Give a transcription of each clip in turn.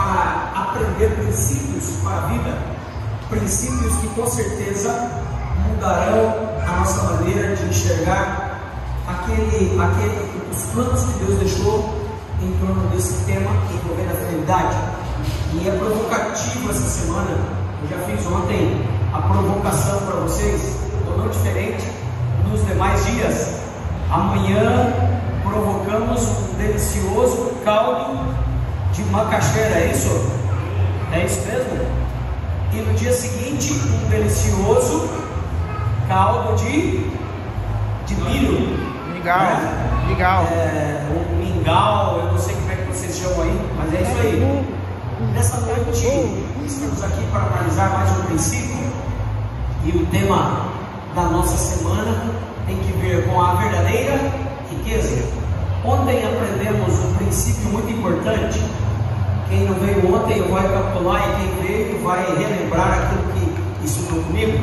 para aprender princípios para a vida, princípios que com certeza mudarão a nossa maneira de enxergar os planos que Deus deixou em torno desse tema envolvendo a fidelidade. E é provocativo essa semana. Eu já fiz ontem a provocação para vocês, ou não diferente nos demais dias. Amanhã provocamos um delicioso caldo de macaxeira, é isso? É isso mesmo? E no dia seguinte, um delicioso caldo de milho. Mingau. Um mingau, eu não sei como é que vocês chamam aí, mas é isso aí. Nessa noite, estamos aqui para analisar mais um princípio. E o tema da nossa semana tem que ver com a verdadeira riqueza. Ontem aprendemos um princípio muito importante. Quem não veio ontem vai recapitular, e quem veio vai relembrar aquilo que estudou comigo.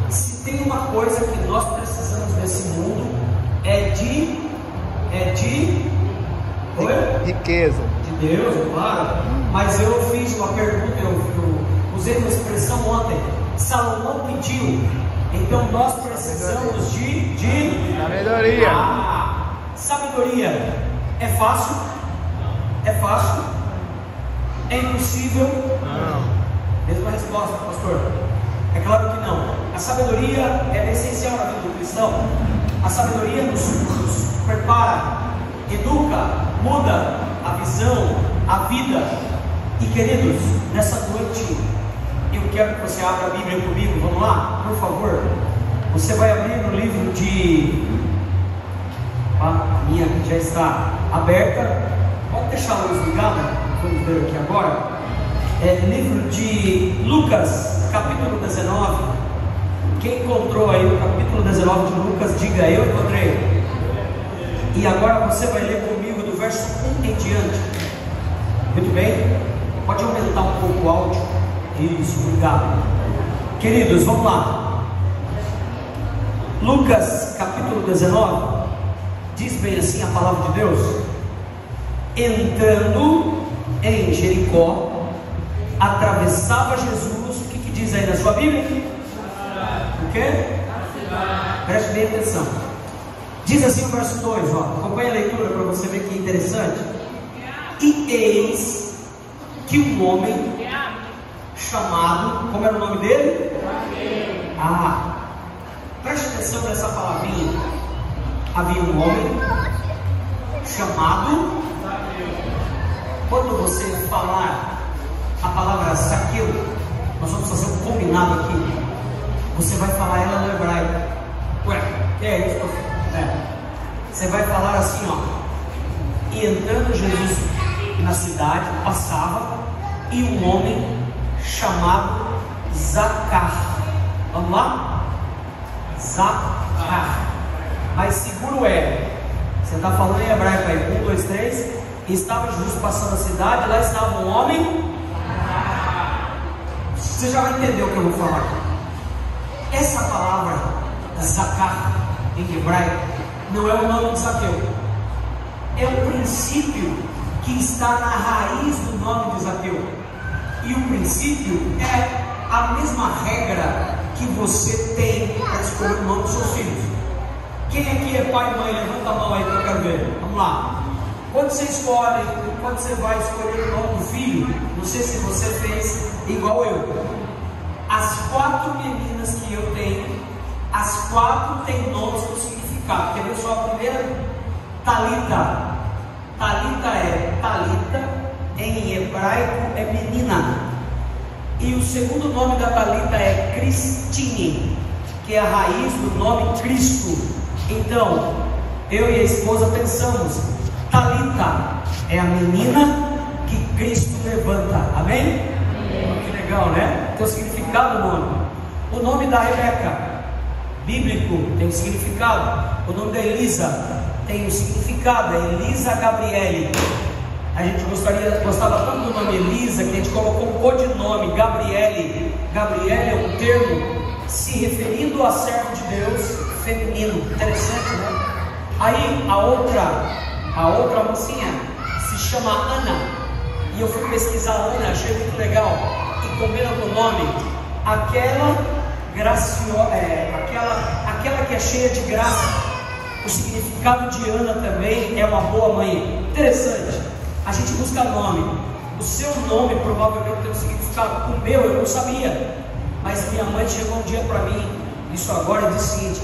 Se tem uma coisa que nós precisamos nesse mundo, é de riqueza. De Deus, claro. Mas eu fiz uma pergunta, eu usei uma expressão ontem. Salomão pediu. Então nós precisamos de sabedoria. Sabedoria. É fácil? É fácil? É impossível? Não. Mesma resposta, pastor. É claro que não. A sabedoria é essencial na vida do cristão. A sabedoria nos prepara, educa, muda a visão, a vida. E queridos, nessa noite eu quero que você abra a Bíblia comigo. Vamos lá, por favor. Você vai abrir no livro de... A minha já está aberta. Pode deixar a luz ligada. Vamos ver aqui agora. Livro de Lucas, capítulo 19. Quem encontrou aí o capítulo 19 de Lucas, diga: eu encontrei. E agora você vai ler comigo do verso 1 em diante. Muito bem? Pode aumentar um pouco o áudio. Isso, obrigado. Queridos, vamos lá. Lucas, capítulo 19. Diz bem assim a palavra de Deus: entrando em Jericó, atravessava Jesus. O que diz aí na sua Bíblia? O quê? Preste bem atenção. Diz assim o verso 2, acompanha a leitura para você ver que interessante. E eis que um homem chamado, como era o nome dele? Preste atenção nessa palavrinha. Havia um homem chamado. Quando você falar a palavra Zaqueu, nós vamos fazer um combinado aqui. Você vai falar ela no hebraico. Ué, que é isso? Você vai falar assim, E entrando Jesus na cidade, passava, e um homem chamado Zacar. Vamos lá? Zacar. Mas segura o R. Você está falando em hebraico aí. 1, 2, 3. Estava Jesus passando a cidade, lá estava um homem. Você já vai entender o que eu vou falar aqui. Essa palavra Zacar em hebraico não é o nome de Zaqueu. É um princípio que está na raiz do nome de Zaqueu. E o princípio é a mesma regra que você tem para escolher o nome dos seus filhos. Quem aqui é pai e mãe? Levanta a mão aí que eu quero ver. Vamos lá. Quando você escolhe, quando você vai escolher o nome do filho, não sei se você fez igual eu. As 4 meninas que eu tenho, as 4 têm nomes com significado. Quer ver só a primeira? Talita. Talita é Talita, em hebraico é menina. E o segundo nome da Talita é Cristine, que é a raiz do nome Cristo. Então, eu e a esposa pensamos, Talita é a menina que Cristo levanta. Amém? Que legal, né? Tem o significado do nome. O nome da Rebeca, bíblico, tem significado. O nome da Elisa tem um significado, é Elisa Gabriele. A gente gostava tanto do nome Elisa que a gente colocou um codinome, Gabriele. Gabriele é um termo se referindo a servo de Deus feminino. Interessante, né? Aí a outra mocinha se chama Ana. E eu fui pesquisar a Ana, achei muito legal, e combina com o nome, aquela que é cheia de graça. O significado de Ana também é uma boa mãe. Interessante, a gente busca nome. O seu nome provavelmente tem um significado. O meu eu não sabia, mas minha mãe chegou um dia para mim, isso agora, e disse o seguinte: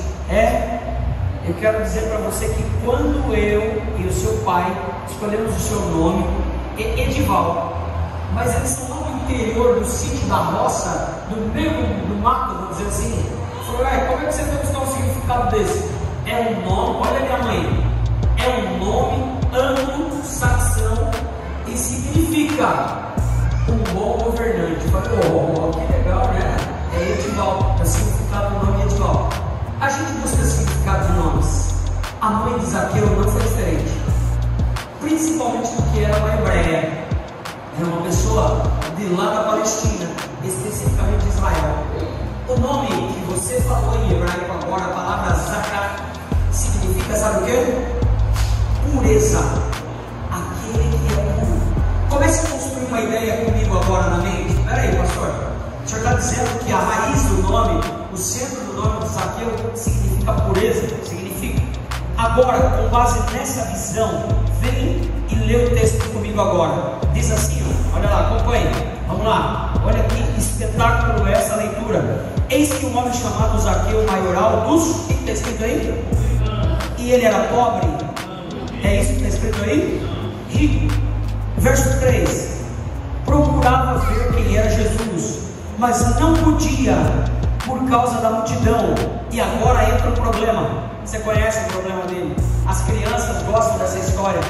eu quero dizer para você que quando eu e o seu pai escolhemos o seu nome, Edival, mas eles estão lá no interior do sítio, da roça, no meio do mato, vamos dizer assim. Falou: como é que você vai buscar um significado desse? É um nome, olha minha mãe, é um nome anglo-saxão e significa um bom governante. Eu falei: que legal, né? É Edival, é o significado do nome Edival. A gente busca significado de nomes. A mãe de Zaqueu não foi diferente, principalmente porque era uma hebreia, era uma pessoa de lá da Palestina, especificamente de Israel. O nome que você falou em hebraico agora, a palavra Zaká, significa, sabe o que? Pureza. Aquele que é puro. Comece a construir uma ideia comigo agora na mente. Espera aí, pastor, o senhor está dizendo que a raiz do nome, o centro do nome de Zaqueu significa pureza? Significa. Agora, com base nessa visão, vem e lê o texto comigo agora. Diz assim, olha lá, acompanhe. Vamos lá, olha que espetáculo é essa leitura. Eis que um homem chamado Zaqueu, maioral dos... O que está escrito aí? E ele era pobre. É isso que está escrito aí? Rico. Verso 3. Procurava ver quem era Jesus, mas não podia por causa da multidão. E agora entra o problema. Você conhece o problema dele? As crianças gostam dessa história.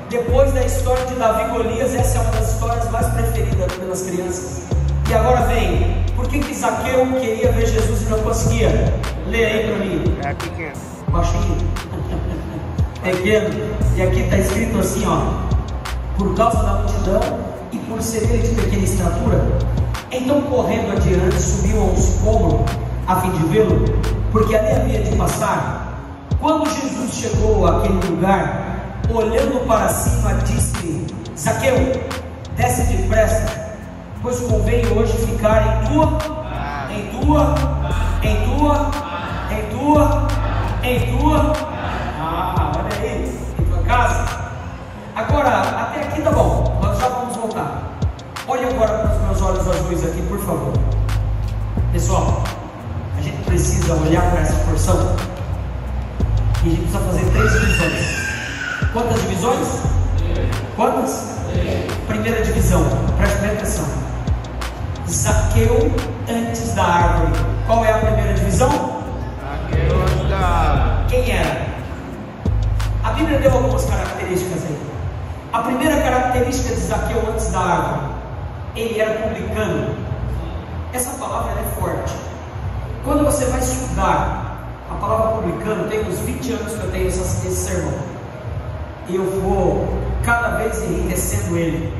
Depois da história de Davi e Golias, essa é uma das histórias mais preferidas pelas crianças. E agora vem, por que Zaqueu queria ver Jesus e não conseguia? Lê aí para mim. É pequeno. Baixinho. Pequeno. E aqui está escrito assim, por causa da multidão e por ser ele de pequena estatura. Então, correndo adiante, subiu a um sicômoro a fim de vê-lo, porque ali havia de passar. Quando Jesus chegou àquele lugar, olhando para cima, disse: Zaqueu, desce depressa, pois convém hoje ficar em tua. Olha aí, em tua casa. Agora, até aqui tá bom, nós já vamos voltar. Olhe agora para os meus olhos azuis aqui, por favor. Pessoal, a gente precisa olhar para essa porção e a gente precisa fazer 3 divisões. Quantas divisões? Quantas? Primeira divisão, preste bem atenção. Zaqueu antes da árvore. Qual é a primeira divisão? Zaqueu antes da árvore. Quem era? A Bíblia deu algumas características aí. A primeira característica de Zaqueu antes da árvore: ele era publicano. Essa palavra é forte. Quando você vai estudar a palavra publicano, tem uns 20 anos que eu tenho esse sermão, e eu vou cada vez enriquecendo ele.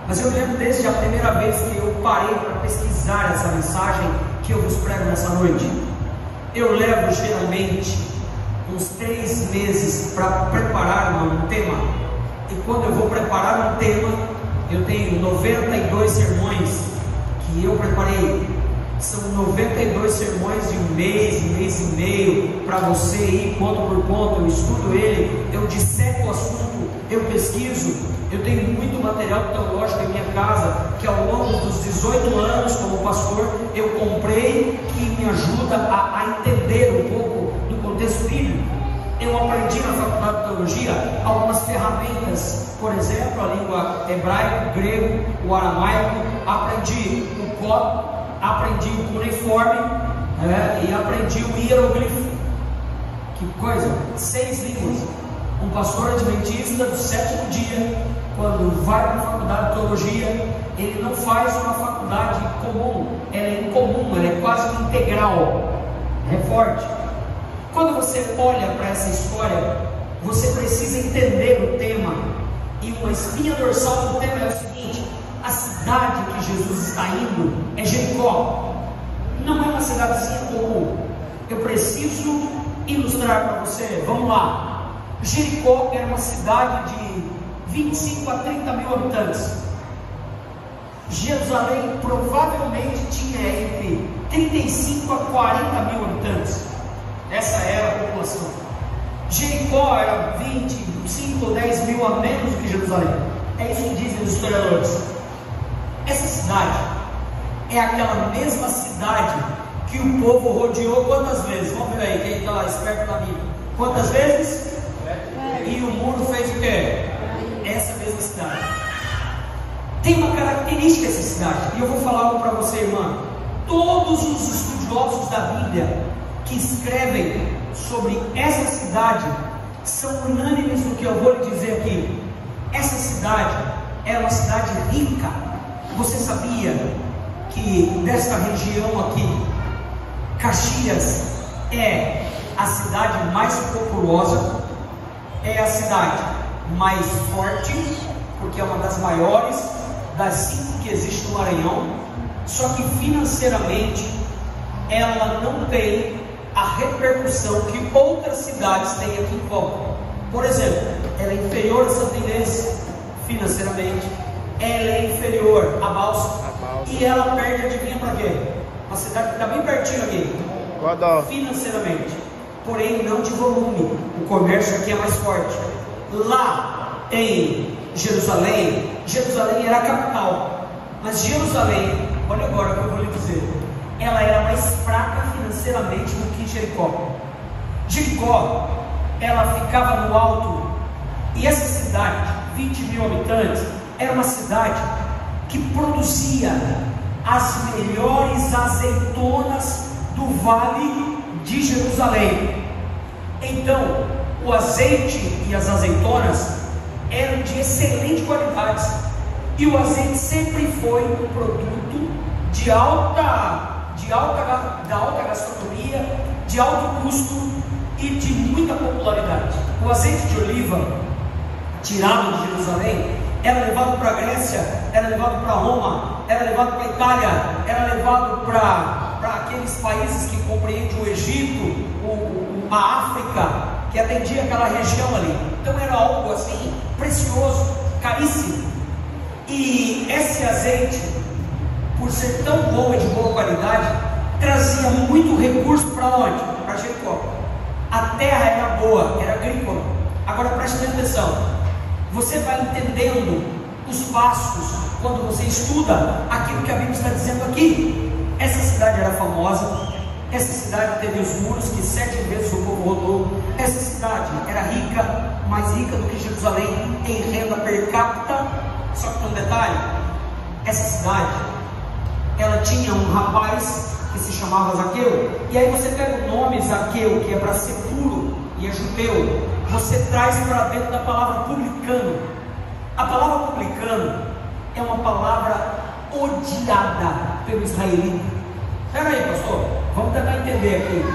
Mas eu lembro desde a primeira vez que eu parei para pesquisar essa mensagem que eu vos prego nessa noite. Eu levo geralmente uns 3 meses para preparar um tema, e quando eu vou preparar um tema, eu tenho 92 sermões que eu preparei. São 92 sermões de um mês e meio, para você ir ponto por ponto. Eu estudo ele, eu disseco o assunto, eu pesquiso. Eu tenho muito material teológico em minha casa, que ao longo dos 18 anos como pastor, eu comprei, que me ajuda a entender um pouco do contexto bíblico. Eu aprendi na faculdade de teologia algumas ferramentas, por exemplo, a língua hebraico, grego, o aramaico. Aprendi o código, aprendi o cuneiforme, e aprendi o hieroglifo. Que coisa! 6 línguas. Um pastor adventista do 7º dia, quando vai para a faculdade de teologia, ele não faz uma faculdade comum, ela é incomum, ela é quase integral, é forte. Quando você olha para essa história, você precisa entender o tema, e uma espinha dorsal do tema é o seguinte: a cidade que Jesus está indo é Jericó, não é uma cidadezinha comum. Eu preciso ilustrar para você, vamos lá. Jericó era uma cidade de 25 a 30 mil habitantes. Jerusalém provavelmente tinha entre 35 a 40 mil habitantes. Essa era a população. Jericó era 25 ou 10 mil a menos do que Jerusalém. É isso que dizem os historiadores. Essa cidade é aquela mesma cidade que o povo rodeou quantas vezes? Vamos ver aí, quem está esperto na Bíblia. Quantas vezes? E o muro fez o quê? Essa mesma cidade. Tem uma característica essa cidade, e eu vou falar algo para você, irmã. Todos os estudiosos da Bíblia que escrevem sobre essa cidade são unânimes no que eu vou lhe dizer aqui. Essa cidade é uma cidade rica. Você sabia que desta região aqui, Caxias é a cidade mais populosa, é a cidade mais forte, porque é uma das maiores das 5 que existe no Maranhão, só que financeiramente ela não tem a repercussão que outras cidades têm aqui em volta. Por exemplo, ela é inferior a Santa Inês financeiramente, ela é inferior a Balsa, e ela perde, adivinha para quê? Uma cidade que está bem pertinho aqui, financeiramente, porém não de volume. O comércio aqui é mais forte. Lá em Jerusalém era a capital, mas Jerusalém, olha agora o que eu vou lhe dizer, ela era mais fraca financeiramente do que Jericó. Jericó, ela ficava no alto, e essa cidade, 20 mil habitantes, era uma cidade que produzia as melhores azeitonas do vale de Jerusalém. Então, o azeite e as azeitonas eram de excelente qualidade, e o azeite sempre foi um produto de alta gastronomia, de alto custo e de muita popularidade. O azeite de oliva tirado de Jerusalém era levado para a Grécia, era levado para Roma, era levado para a Itália, era levado para aqueles países que compreendem o Egito, a África, que atendia aquela região ali. Então era algo assim precioso, caríssimo. E esse azeite, por ser tão bom e de boa qualidade, trazia muito recurso para onde? Para Jericó. A terra era boa, era agrícola. Agora preste bem atenção, você vai entendendo os passos quando você estuda aquilo que a Bíblia está dizendo aqui. Essa cidade era famosa, essa cidade teve os muros que 7 vezes o povo rodou. Essa cidade era rica, mais rica do que Jerusalém em renda per capita. Só que tem um detalhe, essa cidade, ela tinha um rapaz que se chamava Zaqueu, e aí você pega o nome Zaqueu, que é para ser puro e é judeu, você traz para dentro da palavra publicano. A palavra publicano é uma palavra odiada pelo israelita. Espera aí, pastor, vamos tentar entender aqui.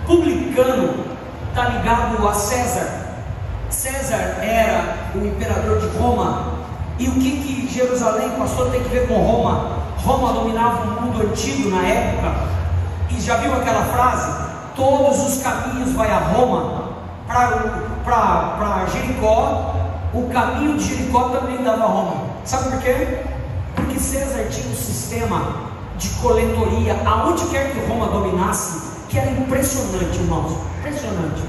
Publicano está ligado a César. César era o imperador de Roma. E o que Jerusalém, pastor, tem que ver com Roma? Roma dominava o mundo antigo na época. E já viu aquela frase? Todos os caminhos vai a Roma. Para Jericó, o caminho de Jericó também dava a Roma. Sabe por quê? Porque César tinha um sistema de coletoria aonde quer que Roma dominasse, que era impressionante, irmãos, impressionante.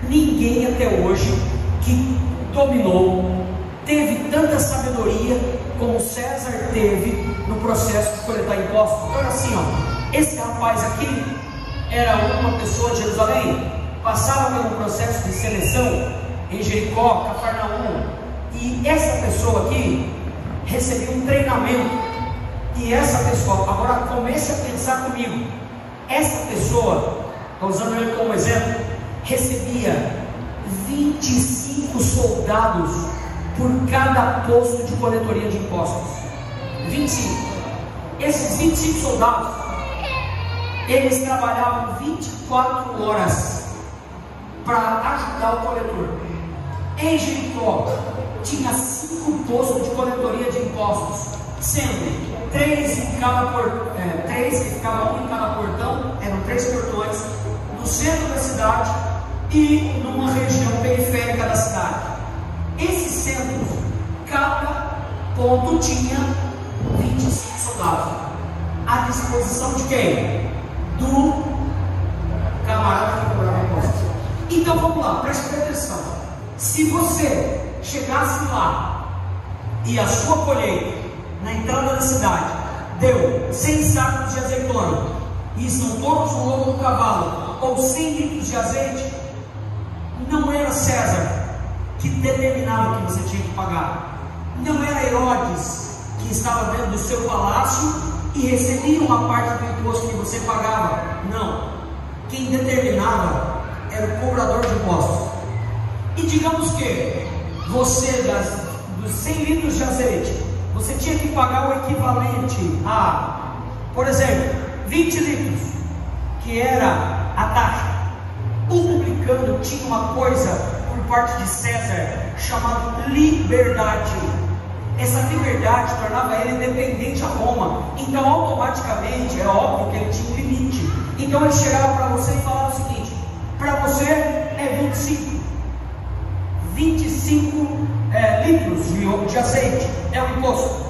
Ninguém até hoje que dominou teve tanta sabedoria como César teve no processo de coletar impostos. Então era assim, ó, esse rapaz aqui era uma pessoa de Jerusalém, passava por um processo de seleção em Jericó, Cafarnaum, e essa pessoa aqui recebeu um treinamento. E essa pessoa, agora comece a pensar comigo, essa pessoa, usando ele como exemplo, recebia 25 soldados por cada posto de coletoria de impostos. 25. Esses 25 soldados, eles trabalhavam 24 horas para ajudar o coletor. Em Jericó tinha 5 postos de coletoria de impostos, sendo 3 que ficavam um em cada portão, eram 3 portões, no centro da cidade e numa região periférica da cidade. Esses centros, cada ponto tinha 25 soldados. À disposição de quem? Do camarada que cobrava impostos. Então vamos lá, preste atenção. Se você chegasse lá e a sua colheita na entrada da cidade deu 100 sacos de azeitona e estão todos no lombo do cavalo, ou 100 litros de azeite, não era César que determinava que você tinha que pagar, não era Herodes que estava dentro do seu palácio e recebia uma parte do imposto que você pagava. Não, quem determinava era o cobrador de impostos. E digamos que você, dos 100 litros de azeite, você tinha que pagar o equivalente a, por exemplo, 20 litros, que era a taxa. O publicano tinha uma coisa por parte de César chamada liberdade. Essa liberdade tornava ele independente a Roma. Então automaticamente, é óbvio que ele tinha um limite. Então ele chegava para você e falava o seguinte: para você é 25 litros de azeite é o imposto.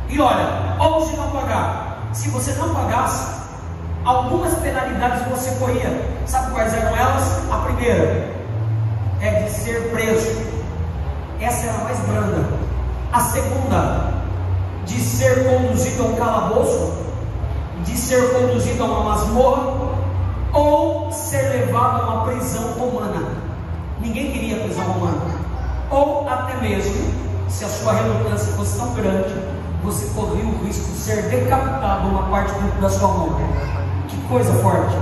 E olha, ou se não pagar, se você não pagasse, algumas penalidades você corria. Sabe quais eram elas? A primeira é de ser preso. Essa era a mais branda. A segunda, de ser conduzido a um calabouço, de ser conduzido a uma masmorra, ou ser levado a uma prisão romana. Ninguém queria prisão romana. Ou até mesmo, se a sua relutância fosse tão grande, você corria o risco de ser decapitado uma parte da sua mão. Que coisa forte.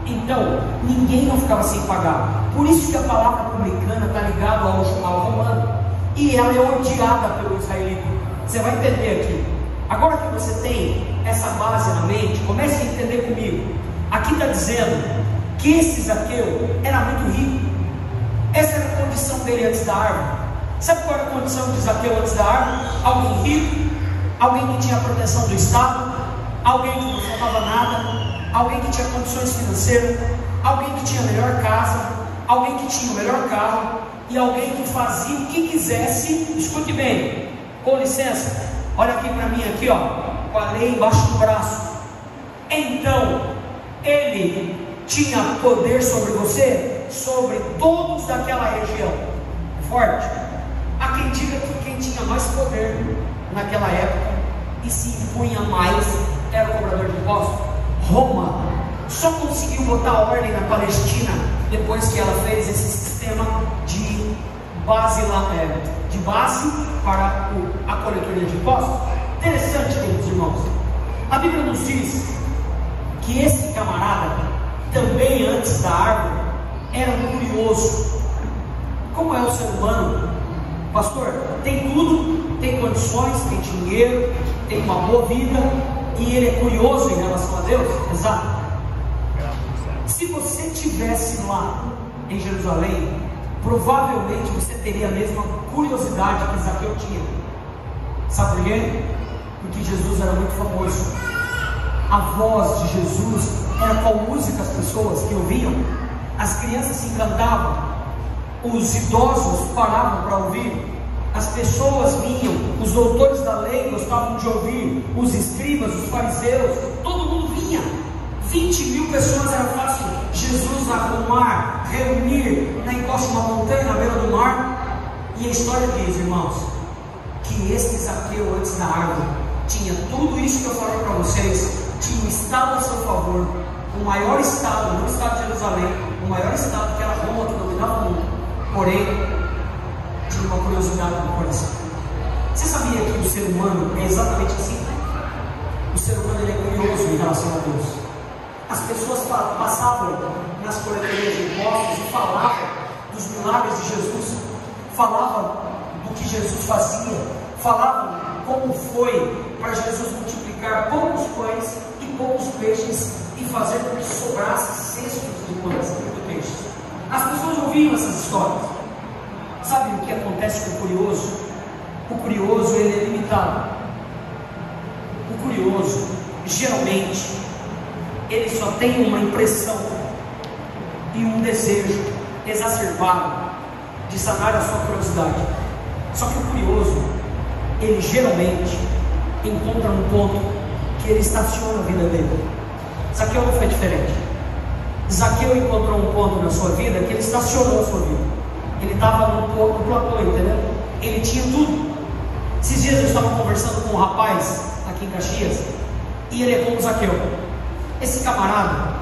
Então, ninguém não ficava sem pagar. Por isso que a palavra publicana está ligada ao romano, e ela é odiada pelo israelita. Você vai entender aqui. Agora que você tem essa base na mente, comece a entender comigo. Aqui está dizendo que esse Zaqueu era muito rico. Essa era a condição dele antes da árvore. Sabe qual era a condição de Zaqueu antes da árvore? Alguém rico, alguém que tinha a proteção do Estado, alguém que não faltava nada, alguém que tinha condições financeiras, alguém que tinha a melhor casa, alguém que tinha o melhor carro, e alguém que fazia o que quisesse. Escute bem, com licença, olha aqui para mim, aqui ó, com a lei embaixo do braço. Então ele tinha poder sobre você, sobre todos daquela região. É forte. Há quem diga que quem tinha mais poder naquela época e se impunha mais era o cobrador de impostos. Roma só conseguiu botar ordem na Palestina depois que ela fez esse sistema de base para a coletoria de impostos. Interessante, queridos irmãos. A Bíblia nos diz que esse camarada, também antes da árvore, era curioso. Como é o ser humano? Pastor, tem tudo, tem condições, tem dinheiro, tem uma boa vida, e ele é curioso em relação a Deus? Exato. Se você estivesse lá em Jerusalém, provavelmente você teria a mesma curiosidade que Zaqueu tinha. Sabe por quê? Porque Jesus era muito famoso. A voz de Jesus era qual música as pessoas que ouviam. As crianças se encantavam, os idosos paravam para ouvir, as pessoas vinham, os doutores da lei gostavam de ouvir, os escribas, os fariseus, todo mundo vinha. 20 mil pessoas era fácil Jesus arrumar, reunir na encosta de uma montanha, na beira do mar. E a história diz, irmãos, que este Zaqueu antes da árvore tinha tudo isso que eu falei para vocês, tinha um estado a seu favor, o maior estado, não o estado de Jerusalém, o maior estado que era Roma, que dominava o mundo, porém tinha uma curiosidade no coração. Você sabia que o ser humano é exatamente assim? O ser humano ele é curioso em relação a Deus. As pessoas passavam nas coletorias de impostos e falavam dos milagres de Jesus, falavam do que Jesus fazia, falavam como foi para Jesus multiplicar poucos pães e poucos peixes e fazer com que sobrasse cestos de pães e de peixes. As pessoas ouviam essas histórias. Sabe o que acontece com o curioso? O curioso ele é limitado. O curioso, geralmente, ele só tem uma impressão e um desejo exacerbado de sanar a sua curiosidade. Só que o curioso, ele geralmente encontra um ponto que ele estaciona a vida dele. Zaqueu não foi diferente. Zaqueu encontrou um ponto na sua vida que ele estacionou a sua vida. Ele estava no platô, entendeu? Ele tinha tudo. Esses dias eu estava conversando com um rapaz aqui em Caxias, e ele é como Zaqueu. Esse camarada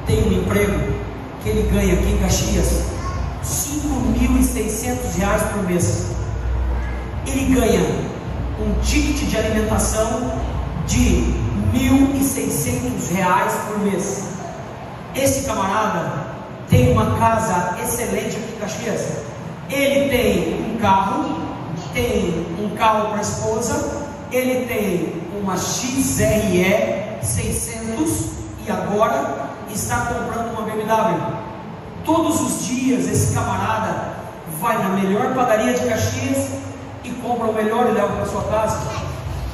tem um emprego que ele ganha aqui em Caxias R$5.600 por mês. Ele ganha um ticket de alimentação de R$1.600 por mês. Esse camarada tem uma casa excelente aqui em Caxias. Ele tem um carro para a esposa, ele tem uma XRE 600 e agora está comprando uma BMW. Todos os dias esse camarada vai na melhor padaria de Caxias e compra o melhor e leva para sua casa.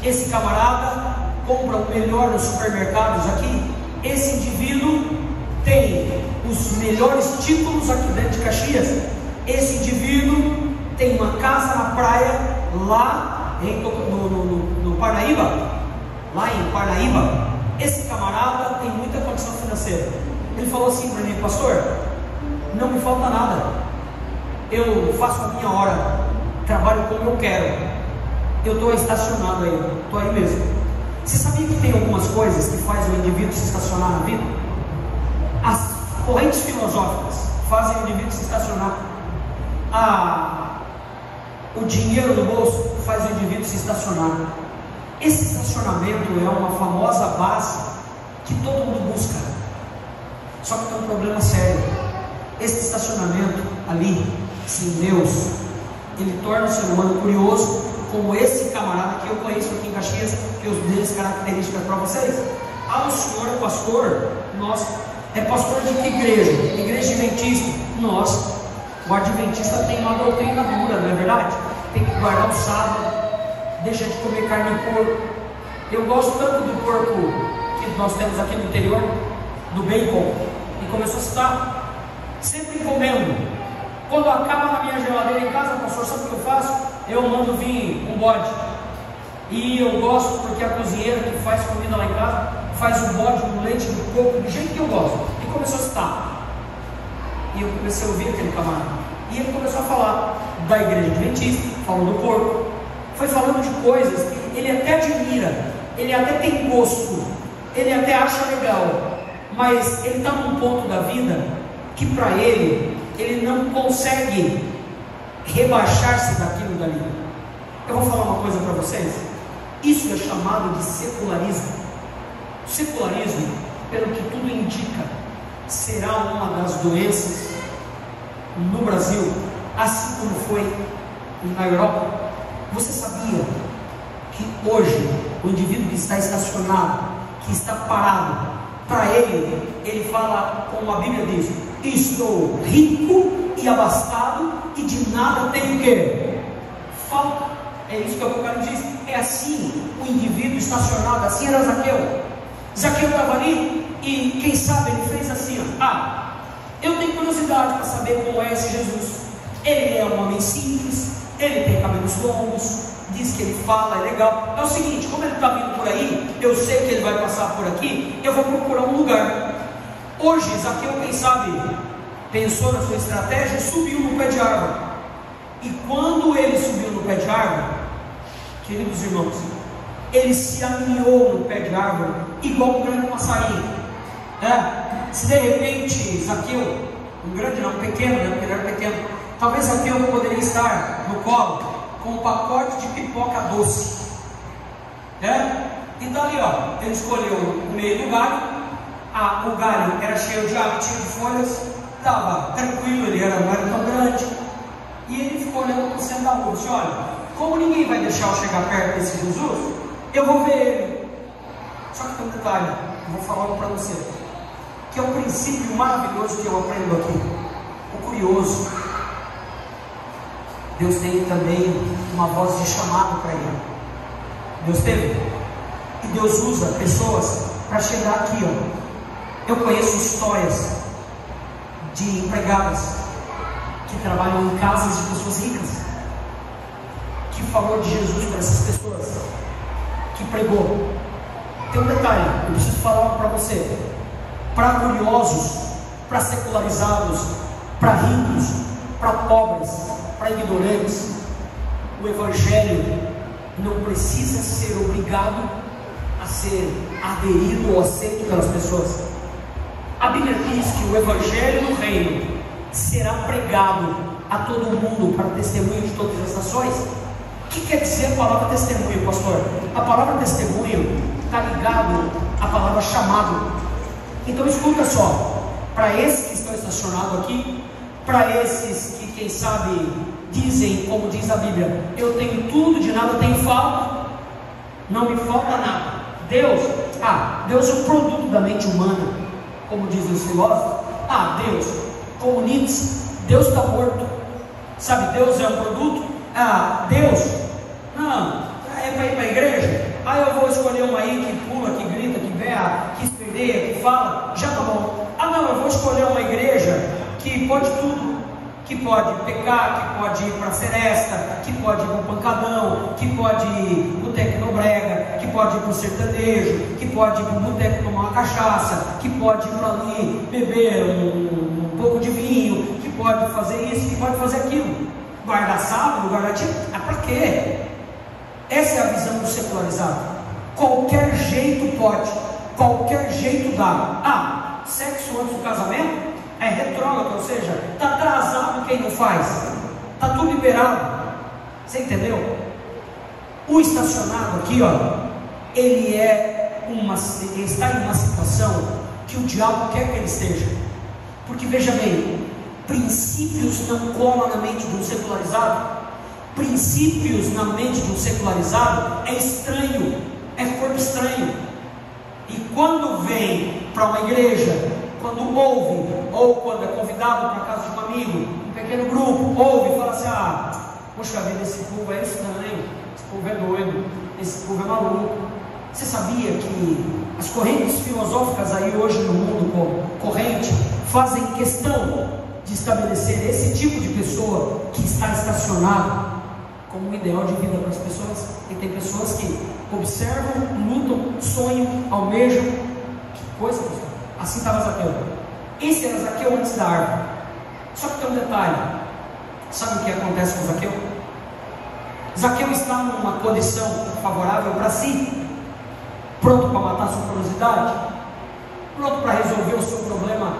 Esse camarada compra o melhor nos supermercados aqui. Esse indivíduo tem os melhores títulos aqui dentro de Caxias. Esse indivíduo tem uma casa na praia lá no Parnaíba, lá em Parnaíba. Esse camarada tem muita condição financeira. Ele falou assim para mim: pastor, não me falta nada, eu faço a minha hora, trabalho como eu quero, eu estou estacionado aí, estou aí mesmo. Você sabia que tem algumas coisas que fazem o indivíduo se estacionar na vida? As correntes filosóficas fazem o indivíduo se estacionar. O dinheiro no bolso faz o indivíduo se estacionar. Esse estacionamento é uma famosa base que todo mundo busca. Só que tem um problema sério. Esse estacionamento ali, sem Deus, ele torna o ser humano curioso, como esse camarada que eu conheço aqui em Caxias, que eu dei as características para vocês. O senhor é pastor? Nossa. É pastor de que igreja? Igreja adventista? Nossa. O adventista tem uma doutrina dura, não é verdade? Tem que guardar o sábado, deixa de comer carne de porco. Eu gosto tanto do porco que nós temos aqui no interior, do bacon, e começou a citar, sempre comendo. Quando acaba na minha geladeira em casa, pastor, sabe o que eu faço? Eu mando vir um bode. E eu gosto porque a cozinheira que faz comida lá em casa faz o bode no leite do porco do jeito que eu gosto. E começou a citar. E eu comecei a ouvir aquele camarada. E ele começou a falar da igreja adventista, falou do porco, foi falando de coisas que ele até admira, ele até tem gosto, ele até acha legal, mas ele está num ponto da vida que para ele não consegue rebaixar-se daquilo dali. Eu vou falar uma coisa para vocês, isso é chamado de secularismo. O secularismo, pelo que tudo indica, será uma das doenças no Brasil, assim como foi na Europa. Você sabia que hoje o indivíduo que está estacionado, que está parado, para ele fala, como a Bíblia diz: estou rico e abastado e de nada tenho o quê? Falta. É isso que o Apocalipse diz. É assim o indivíduo estacionado. Assim era Zaqueu. Zaqueu estava ali e quem sabe ele fez assim: eu tenho curiosidade para saber como é esse Jesus. Ele é um homem simples, ele tem cabelos longos, diz que ele fala, é legal. É o seguinte, como ele está vindo por aí, eu sei que ele vai passar por aqui, eu vou procurar um lugar. Hoje, Zaqueu, quem sabe, pensou na sua estratégia e subiu no pé de árvore. E quando ele subiu no pé de árvore, queridos irmãos, ele se alinhou no pé de árvore, igual um grande passarinho. Se de repente Zaqueu, um grande não, um pequeno, né, porque ele era pequeno, talvez Zaqueu poderia estar no colo com um pacote de pipoca doce. Então ali, ele escolheu o meio do galho. O galho era cheio de água, cheio de folhas, estava tranquilo, ele não era tão grande. E ele ficou olhando para o centro da rua, disse: olha, como ninguém vai deixar eu chegar perto desse Jesus, eu vou ver ele. Só que tem um detalhe, eu vou falar algo para você, que é um princípio maravilhoso que eu aprendo aqui. O curioso, Deus tem também uma voz de chamado para ele. Deus teve. E Deus usa pessoas para chegar aqui, Eu conheço histórias de empregadas que trabalham em casas de pessoas ricas, que falou de Jesus para essas pessoas. pregou. Tem um detalhe, eu preciso falar para você. Para curiosos, para secularizados, para ricos, para pobres, para ignorantes, o Evangelho não precisa ser obrigado a ser aderido ou aceito pelas pessoas. A Bíblia diz que o Evangelho do Reino será pregado a todo mundo para testemunho de todas as nações. O que quer dizer a palavra testemunho, pastor? A palavra testemunho está ligado à palavra chamado. Então escuta só, para esses que estão estacionados aqui, para esses que quem sabe dizem, como diz a Bíblia, eu tenho tudo, de nada tenho falta, não me falta nada. Deus é um produto da mente humana, como dizem os filósofos. Deus, como Nietzsche, Deus está morto. Sabe, Deus é um produto. Deus, não, é para ir para a igreja. Eu vou escolher um aí que pula, que grita, que berra, que esperneia, que fala, já tá bom. Não, eu vou escolher uma igreja que pode tudo, que pode pecar, que pode ir para a seresta, que pode ir para o pancadão, que pode ir para o tecnobrega, que pode ir para o sertanejo, que pode ir para o boteco tomar uma cachaça, que pode ir para ali beber um pouco de vinho, que pode fazer isso, que pode fazer aquilo. Guardar sábado, guardar tipo, para quê? Essa é a visão do secularizado. Qualquer jeito pode, qualquer jeito dá. Sexo antes do casamento é retrógrado, ou seja, está atrasado quem não faz, está tudo liberado. Você entendeu? O estacionado aqui, ele está em uma situação que o diabo quer que ele esteja, porque veja bem, princípios não colam na mente de um secularizado. Princípios na mente de um secularizado é estranho, é corpo estranho. E quando vem para uma igreja, quando ouve, ou quando é convidado para a casa de um amigo, um pequeno grupo, ouve e fala assim: poxa vida, esse povo é estranho, esse povo é doido, esse povo é maluco. Você sabia que as correntes filosóficas aí hoje no mundo corrente fazem questão de estabelecer esse tipo de pessoa que está estacionado como um ideal de vida para as pessoas? E tem pessoas que observam, lutam, sonham, almejam. Que coisa, pessoal. Assim estava Zaqueu. Esse era Zaqueu antes da árvore. Só que tem um detalhe. Sabe o que acontece com Zaqueu? Zaqueu está numa condição favorável para si, pronto para matar sua curiosidade, pronto para resolver o seu problema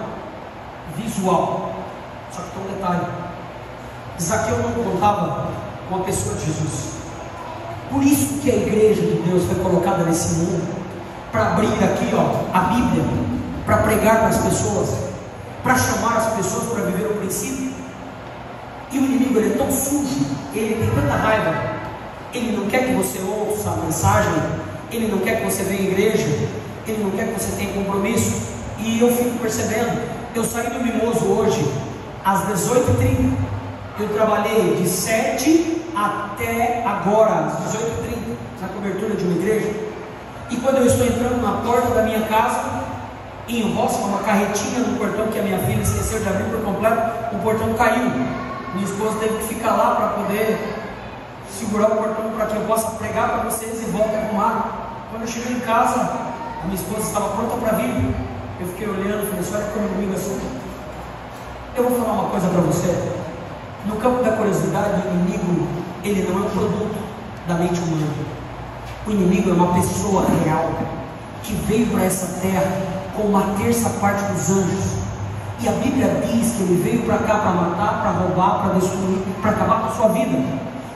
visual. Só que tem um detalhe. Zaqueu não contava com a pessoa de Jesus. Por isso que a igreja de Deus foi colocada nesse mundo, para abrir aqui a Bíblia, para pregar para as pessoas, para chamar as pessoas para viver o princípio. E o inimigo, ele é tão sujo, ele tem tanta raiva, ele não quer que você ouça a mensagem, ele não quer que você venha à igreja, ele não quer que você tenha compromisso. E eu fico percebendo, eu saí do Mimoso hoje às 18h30, eu trabalhei de 7 até agora, às 18h30, na cobertura de uma igreja. E quando eu estou entrando na porta da minha casa, enrosca uma carretinha no portão que a minha filha esqueceu de abrir por completo, o portão caiu. Minha esposa teve que ficar lá para poder segurar o portão para que eu possa pregar para vocês e volta arrumado. Quando eu cheguei em casa, a minha esposa estava pronta para vir. Eu fiquei olhando, falei assim: olha como comigo assim. Eu vou falar uma coisa para você. No campo da curiosidade, o inimigo, ele não é um produto da mente humana. O inimigo é uma pessoa real que veio para essa terra com uma terça parte dos anjos. E a Bíblia diz que ele veio para cá para matar, para roubar, para destruir, para acabar com a sua vida.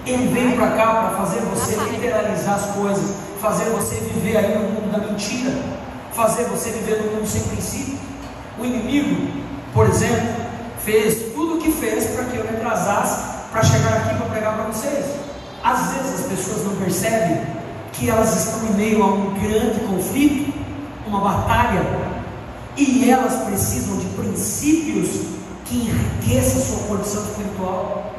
Ele veio para cá para fazer você literalizar as coisas, fazer você viver aí no mundo da mentira, fazer você viver no mundo sem princípio. O inimigo, por exemplo, fez tudo o que fez para que eu me atrasasse para chegar aqui para pregar para vocês. Às vezes as pessoas não percebem que elas estão em meio a um grande conflito, uma batalha, e elas precisam de princípios que enriqueçam sua condição espiritual,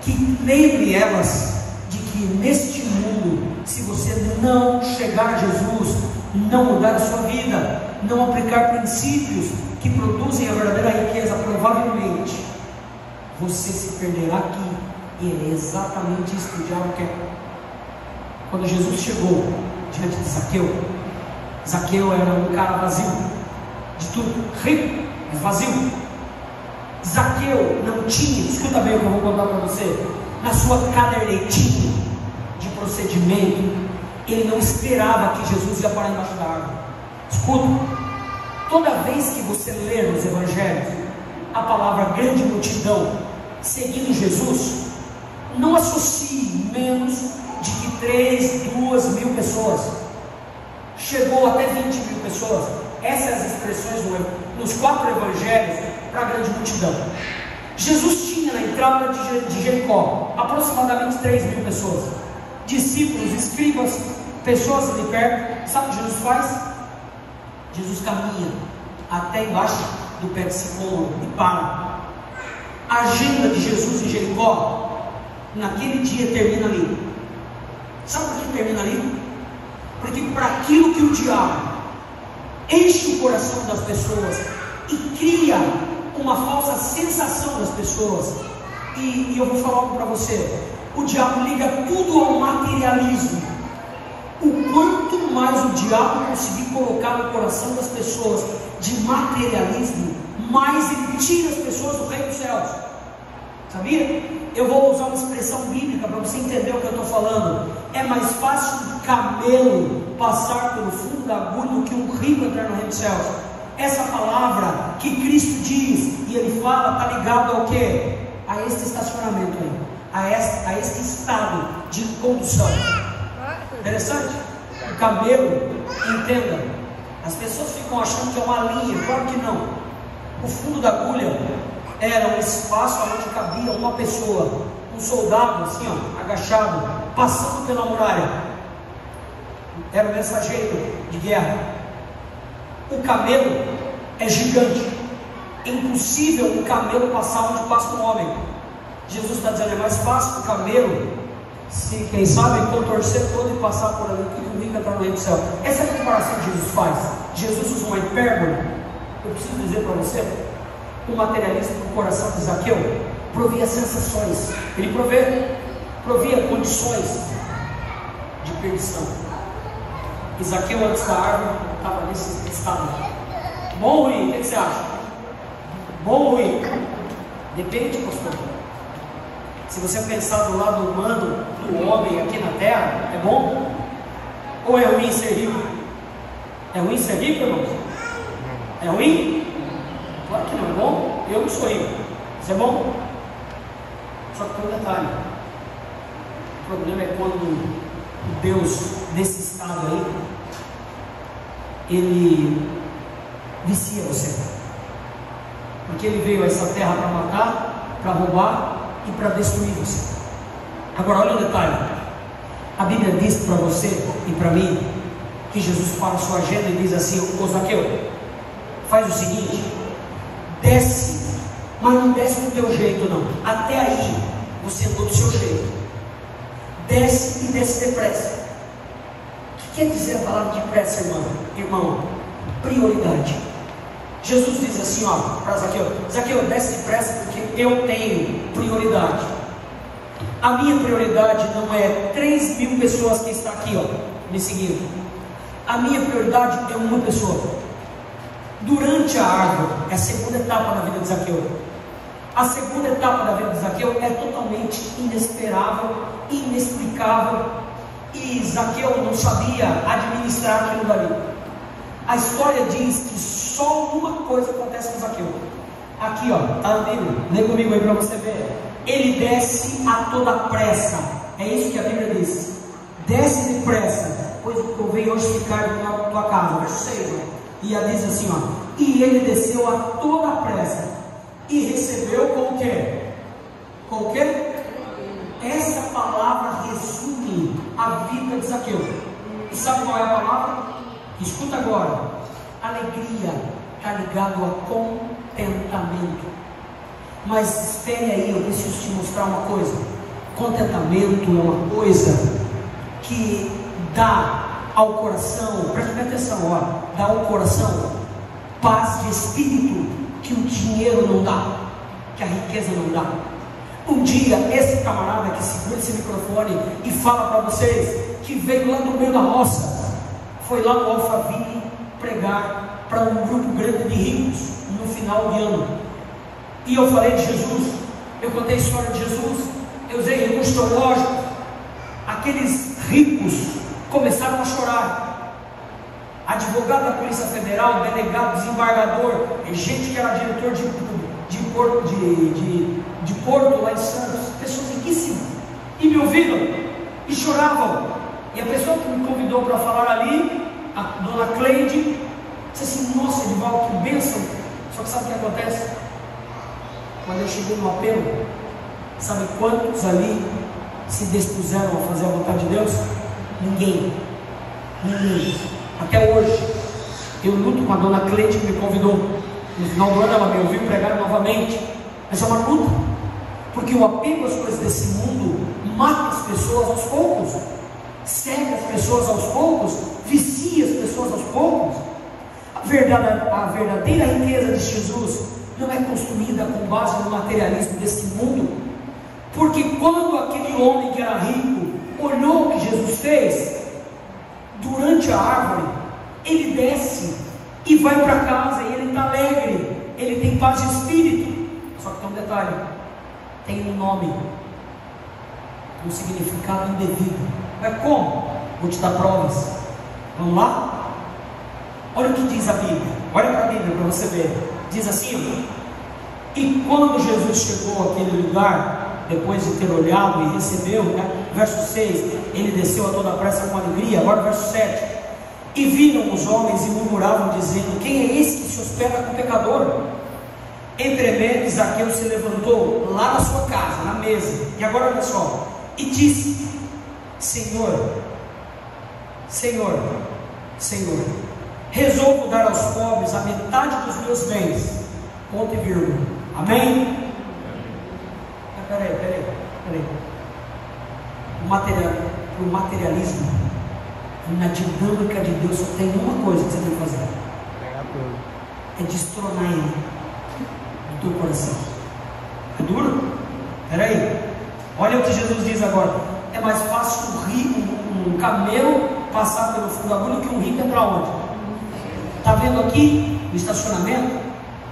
que lembre elas de que neste mundo, se você não chegar a Jesus, não mudar a sua vida, não aplicar princípios que produzem a verdadeira riqueza, provavelmente você se perderá aqui. E é exatamente isso que o diabo quer. Quando Jesus chegou, diante de Zaqueu. Zaqueu era um cara vazio de tudo, rico, mas vazio. Zaqueu não tinha, escuta bem o que eu vou contar para você, na sua cadernetinha de procedimento, ele não esperava que Jesus ia parar embaixo da árvore. Escuta, toda vez que você ler nos evangelhos a palavra grande multidão seguindo Jesus, não associe menos de que 3, 2 mil pessoas. Chegou até 20 mil pessoas. Essas as expressões nos 4 evangelhos para a grande multidão. Jesus tinha na entrada de Jericó aproximadamente 3 mil pessoas, discípulos, escribas, pessoas ali perto. Sabe o que Jesus faz? Jesus caminha até embaixo do pé de sicômoro e para. A agenda de Jesus em Jericó naquele dia termina ali. Sabe por que termina ali? Porque para aquilo que o diabo enche o coração das pessoas e cria uma falsa sensação das pessoas, e eu vou falar algo para você: o diabo liga tudo ao materialismo. O quanto mais o diabo conseguir colocar no coração das pessoas de materialismo, mais ele tira as pessoas do reino dos céus. Sabia? Eu vou usar uma expressão bíblica para você entender o que eu estou falando. É mais fácil um camelo passar pelo fundo da agulha do que um rico entrar no reino dos céus. Essa palavra que Cristo diz e Ele fala está ligado ao quê? A este estacionamento aí, a este estado de condução. Interessante? O camelo, entenda, as pessoas ficam achando que é uma linha. Claro que não. O fundo da agulha era um espaço onde cabia uma pessoa, um soldado assim, ó, agachado, passando pela muralha. Era o mensageiro de guerra. O camelo é gigante, é impossível um camelo passar onde passa um homem. Jesus está dizendo: é mais fácil o camelo, se quem sabe, contorcer todo e passar por ali, que não fica entrar no reino do céu. Essa é a comparação que Jesus faz. Jesus usa uma hipérbole. Eu preciso dizer para você: o materialista no coração de Zaqueu provia sensações, ele provia condições de perdição. E Zaqueu, antes da árvore, estava nesse estado. Bom ou ruim? O que você acha? Bom ou ruim? Depende, pastor. Se você pensar do lado humano do homem aqui na terra, é bom? Ou é ruim ser rico? É ruim ser rico, irmãos? É ruim? Claro que não é bom. Eu não sou rico. Isso é bom? Só que tem um detalhe. O problema é quando o Deus desse estado aí, ele vicia você. Porque ele veio a essa terra para matar, para roubar e para destruir você. Agora olha o detalhe. A Bíblia diz para você e para mim que Jesus para a sua agenda e diz assim: ô Zaqueu, faz o seguinte, desce, mas não desce do teu jeito não. Até aí você andou do seu jeito. Desce e desce depressa. O que quer dizer a palavra depressa, irmão? Prioridade. Jesus diz assim, ó, para Zaqueu: Zaqueu, desce depressa porque eu tenho prioridade. A minha prioridade não é 3 mil pessoas que estão aqui, ó, me seguindo. A minha prioridade é uma pessoa. Durante a árvore é a segunda etapa da vida de Zaqueu. A segunda etapa da vida de Zaqueu é totalmente inesperável, inexplicável, e Zaqueu não sabia administrar aquilo dali. A história diz que só uma coisa acontece com Zaqueu. Aqui, ó, está na Bíblia. Lê comigo aí para você ver. Ele desce a toda pressa. É isso que a Bíblia diz. Desce depressa, pois eu venho hoje ficar na tua casa. Verso 6, ó. E ela diz assim, ó: e ele desceu a toda pressa e recebeu com o quê? Com o quê? Essa palavra resume a vida de Zaqueu. E sabe qual é a palavra? Escuta agora. Alegria está ligado a contentamento. Mas espere aí, eu preciso te mostrar uma coisa. Contentamento é uma coisa que dá ao coração, preste bem atenção, ó, dá ao coração paz de espírito que o dinheiro não dá, que a riqueza não dá. Um dia, esse camarada que segura esse microfone e fala para vocês, que veio lá do meio da roça, foi lá no Alphaville pregar para um grupo grande de ricos no final de ano. E eu falei de Jesus, eu contei a história de Jesus, eu usei recursos teológicos. Aqueles ricos começaram a chorar. Advogado da Polícia Federal, delegado, desembargador, gente que era diretor de porto lá em Santos, pessoas riquíssimas, e me ouviram e choravam. E a pessoa que me convidou para falar ali, a dona Cleide, disse assim: nossa, Edivaldo, que bênção. Só que sabe o que acontece? Quando eu cheguei no apelo, sabe quantos ali se dispuseram a fazer a vontade de Deus? Ninguém. Até hoje eu luto com a dona Cleide que me convidou. No final do ano ela me ouviu pregar novamente. Mas é uma luta, porque o apego às coisas desse mundo mata as pessoas aos poucos, cega as pessoas aos poucos, vicia as pessoas aos poucos. A verdadeira riqueza de Jesus não é construída com base no materialismo desse mundo, porque quando aquele homem que era rico olhou o que Jesus fez durante a árvore, ele desce e vai para casa e ele está alegre, ele tem paz de espírito. Só que tem um detalhe, tem um nome, um significado indevido. Mas como? Vou te dar provas. Vamos lá? Olha o que diz a Bíblia, olha para a Bíblia para você ver. Diz assim: e quando Jesus chegou àquele lugar, depois de ter olhado e recebeu, verso 6, ele desceu a toda pressa com alegria. Agora verso 7, e viram os homens e murmuravam dizendo: quem é esse que se hospeda com o pecador? Entretanto, Zaqueu se levantou lá na sua casa, na mesa, e agora olha só, e disse: Senhor, resolvo dar aos pobres a metade dos meus bens. Ponto e vírgula. Amém? Peraí. O materialismo, na dinâmica de Deus, só tem uma coisa que você tem que fazer: é destronar ele do teu coração. É duro? Peraí, olha o que Jesus diz agora. É mais fácil um camelo passar pelo fundo da agulha que um rico entrar onde? Está vendo aqui o estacionamento?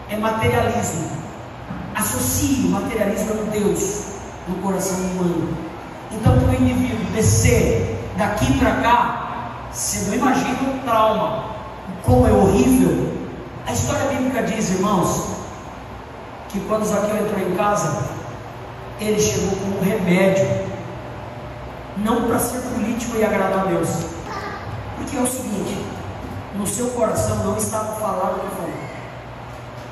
É materialismo. Associe o materialismo a Deus no coração humano. Então, para o indivíduo descer daqui para cá, você não imagina o trauma, como é horrível. A história bíblica diz, irmãos, que quando Zaqueu entrou em casa, ele chegou com um remédio, não para ser político e agradar a Deus, porque é o seguinte: no seu coração não estava falando o que falou.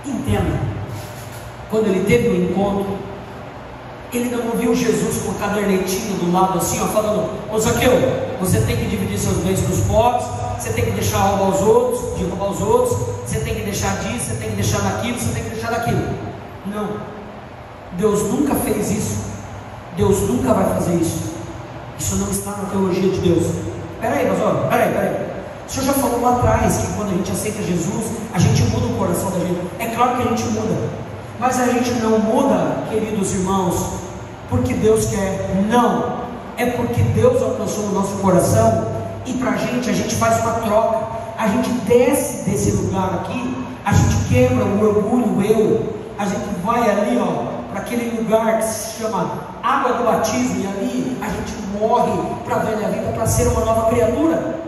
Entenda, quando ele teve um encontro, ele não ouviu Jesus com o cadernetinho do lado assim, ó, falando: ô Zaqueu, você tem que dividir seus bens com os pobres, você tem que deixar roubar os outros, você tem que deixar disso, você tem que deixar daquilo, você tem que deixar daquilo. Não, Deus nunca fez isso, Deus nunca vai fazer isso. Isso não está na teologia de Deus. Peraí, o Senhor já falou lá atrás que quando a gente aceita Jesus, a gente muda o coração da gente. É claro que a gente muda, mas a gente não muda, queridos irmãos, porque Deus quer. Não, é porque Deus alcançou o nosso coração. E para a gente faz uma troca. A gente desce desse lugar aqui, a gente quebra o orgulho, o eu. A gente vai ali, para aquele lugar que se chama água do batismo, e ali a gente morre para a velha vida, para ser uma nova criatura.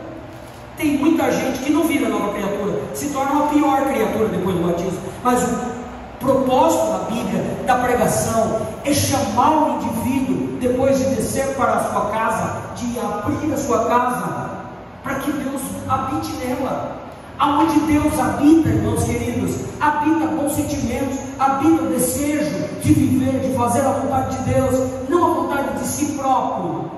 Tem muita gente que não vira nova criatura, se torna uma pior criatura depois do batismo. Mas o propósito da Bíblia, da pregação, é chamar o indivíduo, depois de descer para a sua casa, de abrir a sua casa, para que Deus habite nela. Aonde Deus habita, irmãos queridos, habita bons sentimentos, habita o desejo de viver, de fazer a vontade de Deus, não a vontade de si próprio.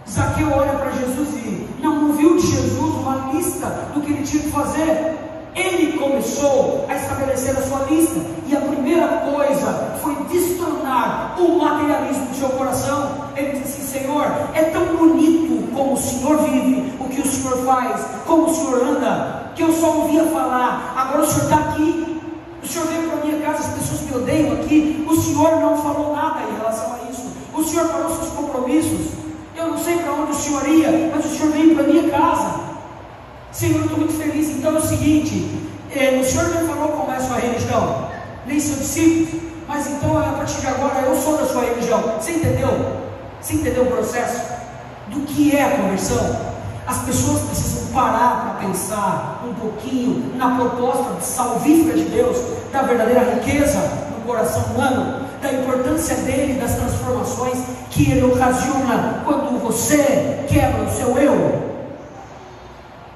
Zaqueu olha para Jesus e não ouviu de Jesus uma lista do que ele tinha que fazer. Ele começou a estabelecer a sua lista, e a primeira coisa foi destronar o materialismo do seu coração. Ele disse assim: Senhor, é tão bonito como o Senhor vive, o que o Senhor faz, como o Senhor anda, que eu só ouvia falar. Agora o Senhor está aqui, o Senhor veio para a minha casa, as pessoas me odeiam aqui, o Senhor não falou nada em relação a isso, o Senhor parou seus compromissos. Eu não sei para onde o Senhor ia, mas o Senhor veio para a minha casa. Senhor, eu estou muito feliz. Então é o seguinte, o Senhor não falou como é a sua religião, nem seus discípulos, mas então a partir de agora eu sou da sua religião. Você entendeu? Você entendeu o processo? Do que é a conversão? As pessoas precisam parar para pensar um pouquinho na proposta salvífica de Deus, da verdadeira riqueza no coração humano, da importância dele, das transformações que ele ocasiona quando você quebra o seu eu.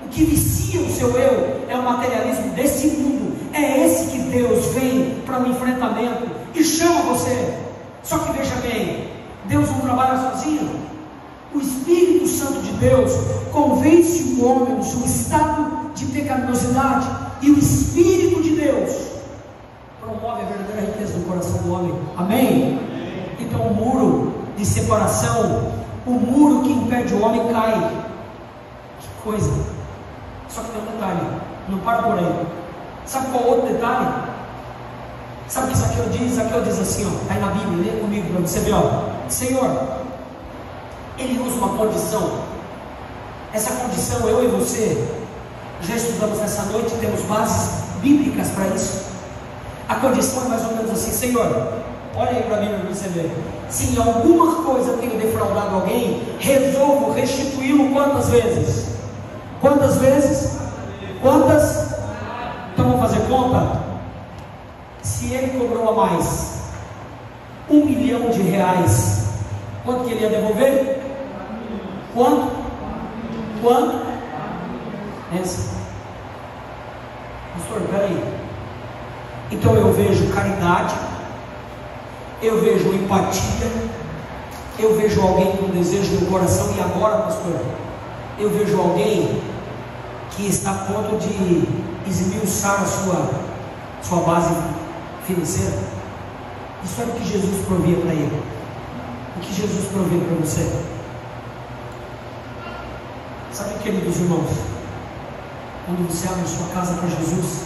O que vicia o seu eu é o materialismo desse mundo. É esse que Deus vem para o enfrentamento e chama você. Só que veja bem, Deus não trabalha sozinho. O Espírito Santo de Deus convence o homem do seu estado de pecaminosidade, e o Espírito de Deus promove a verdadeira riqueza do coração do homem. Amém? Então o muro de separação, o muro que impede o homem, cai. Que coisa! Só que tem um detalhe, não para por aí. Sabe qual outro detalhe? Sabe o que Zaqueu diz? Zaqueu diz assim, ó, está aí na Bíblia, lê comigo para você ver, ó. Senhor, ele usa uma condição. Essa condição, eu e você já estudamos nessa noite, temos bases bíblicas para isso. A condição é mais ou menos assim: Senhor, olha aí para a Bíblia para você ver. Se em alguma coisa eu tenho defraudado alguém, resolvo restituí-lo quantas vezes? Quantas vezes? Quantas? Então vamos fazer conta. Se ele cobrou a mais R$1 milhão, quanto que ele ia devolver? Quanto? Quanto? Essa. Pastor, peraí. Então eu vejo caridade, eu vejo empatia, eu vejo alguém com desejo no coração. E agora, pastor, eu vejo alguém que está a ponto de esmiuçar a sua base financeira. Isso era o que Jesus provia para ele. O que Jesus provia para você? Sabe, queridos irmãos, quando você abre sua casa para Jesus,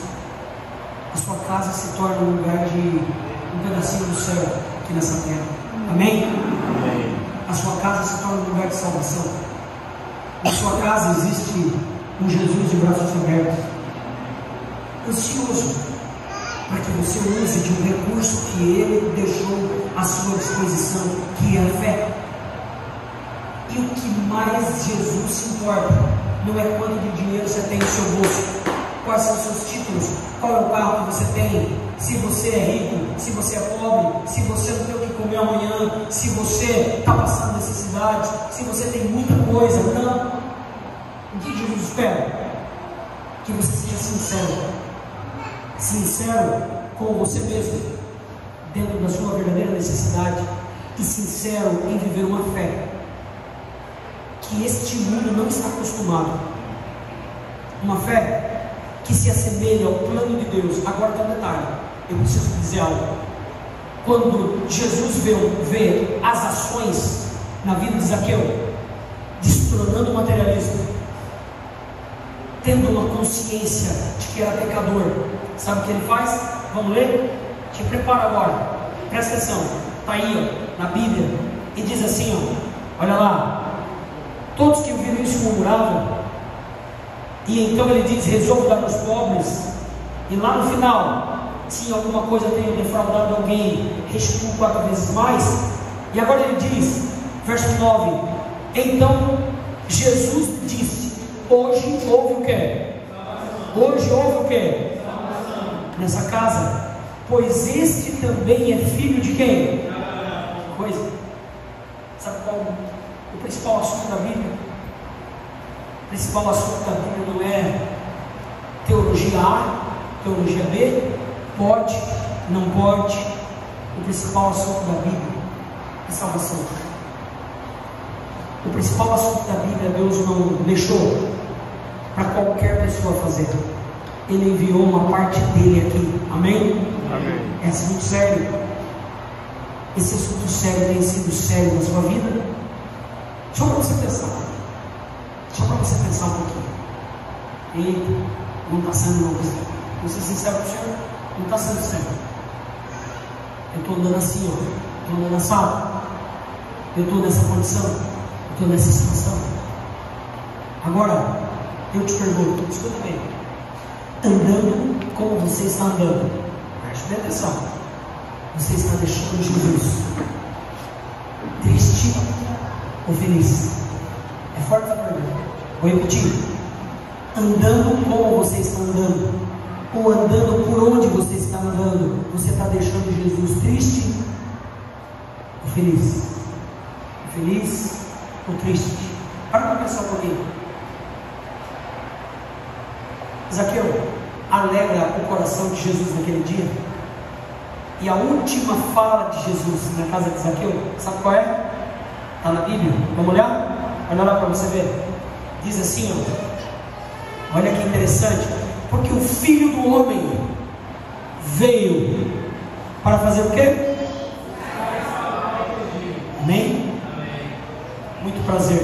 a sua casa se torna um lugar de um pedacinho do céu aqui nessa terra. Amém? Amém. A sua casa se torna um lugar de salvação. Na sua casa existe um Jesus de braços abertos, ansioso para que você use de um recurso que Ele deixou à sua disposição, que é a fé. E o que mais Jesus se importa não é quanto de dinheiro você tem no seu bolso, quais são os seus títulos, qual é o carro que você tem, se você é rico, se você é pobre, se você não tem o que comer amanhã, se você está passando necessidades, se você tem muita coisa. Não. O que Jesus espera? Que você seja sincero com você mesmo, dentro da sua verdadeira necessidade, e sincero em viver uma fé que este mundo não está acostumado, uma fé que se assemelha ao plano de Deus. Agora tem um detalhe, eu preciso dizer algo. Quando Jesus vê as ações na vida de Zaqueu, destronando o materialismo, tendo uma consciência de que era pecador, sabe o que ele faz? Vamos ler? Te prepara agora, presta atenção, está aí, ó, na Bíblia, e diz assim, ó, olha lá: todos que ouviram isso murmuravam, e então ele diz: resolvo dar aos pobres. E lá no final, se em alguma coisa tenho defraudado alguém, restituo 4 vezes mais. E agora ele diz, verso 9: então Jesus disse: hoje houve o quê? Hoje houve o quê? Nessa casa, pois este também é filho de quem? Coisa. Sabe qual o principal assunto da Bíblia? O principal assunto da Bíblia não é teologia A, teologia B, pode, não pode. O principal assunto da Bíblia é salvação. O principal assunto da Bíblia, Deus não deixou para qualquer pessoa fazer. Ele enviou uma parte dele aqui. Amém? Amém. É assunto sério. Esse assunto sério tem sido sério na sua vida? Só para você pensar. Só para você pensar um pouquinho. Eita, não está sendo não. Vou ser sincero com o senhor, não está sendo sério. Eu estou andando assim, ó. Estou andando assado. Eu estou nessa condição. Eu estou nessa situação. Agora, Eu te pergunto, escuta bem, andando como você está andando, preste bem atenção, você está deixando Jesus triste ou feliz? É forte a pergunta, vou repetir, andando como você está andando, ou andando por onde você está andando, você está deixando Jesus triste ou feliz? Feliz ou triste? Para pensar um pouquinho. Zaqueu alegra o coração de Jesus naquele dia. E a última fala de Jesus na casa de Zaqueu, sabe qual é? Está na Bíblia. Vamos olhar? Olha lá para você ver. Diz assim, ó. Olha que interessante. Porque o Filho do Homem veio para fazer o quê? Amém? Muito prazer.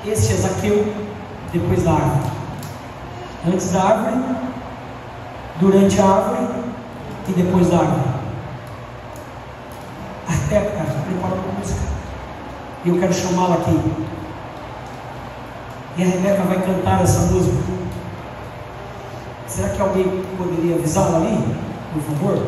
Este é Zaqueu depois da árvore. Antes da árvore, durante a árvore e depois da árvore. A Rebeca preparou uma música e eu quero chamá-la aqui. E a Rebeca vai cantar essa música. Será que alguém poderia avisá-la ali, por favor?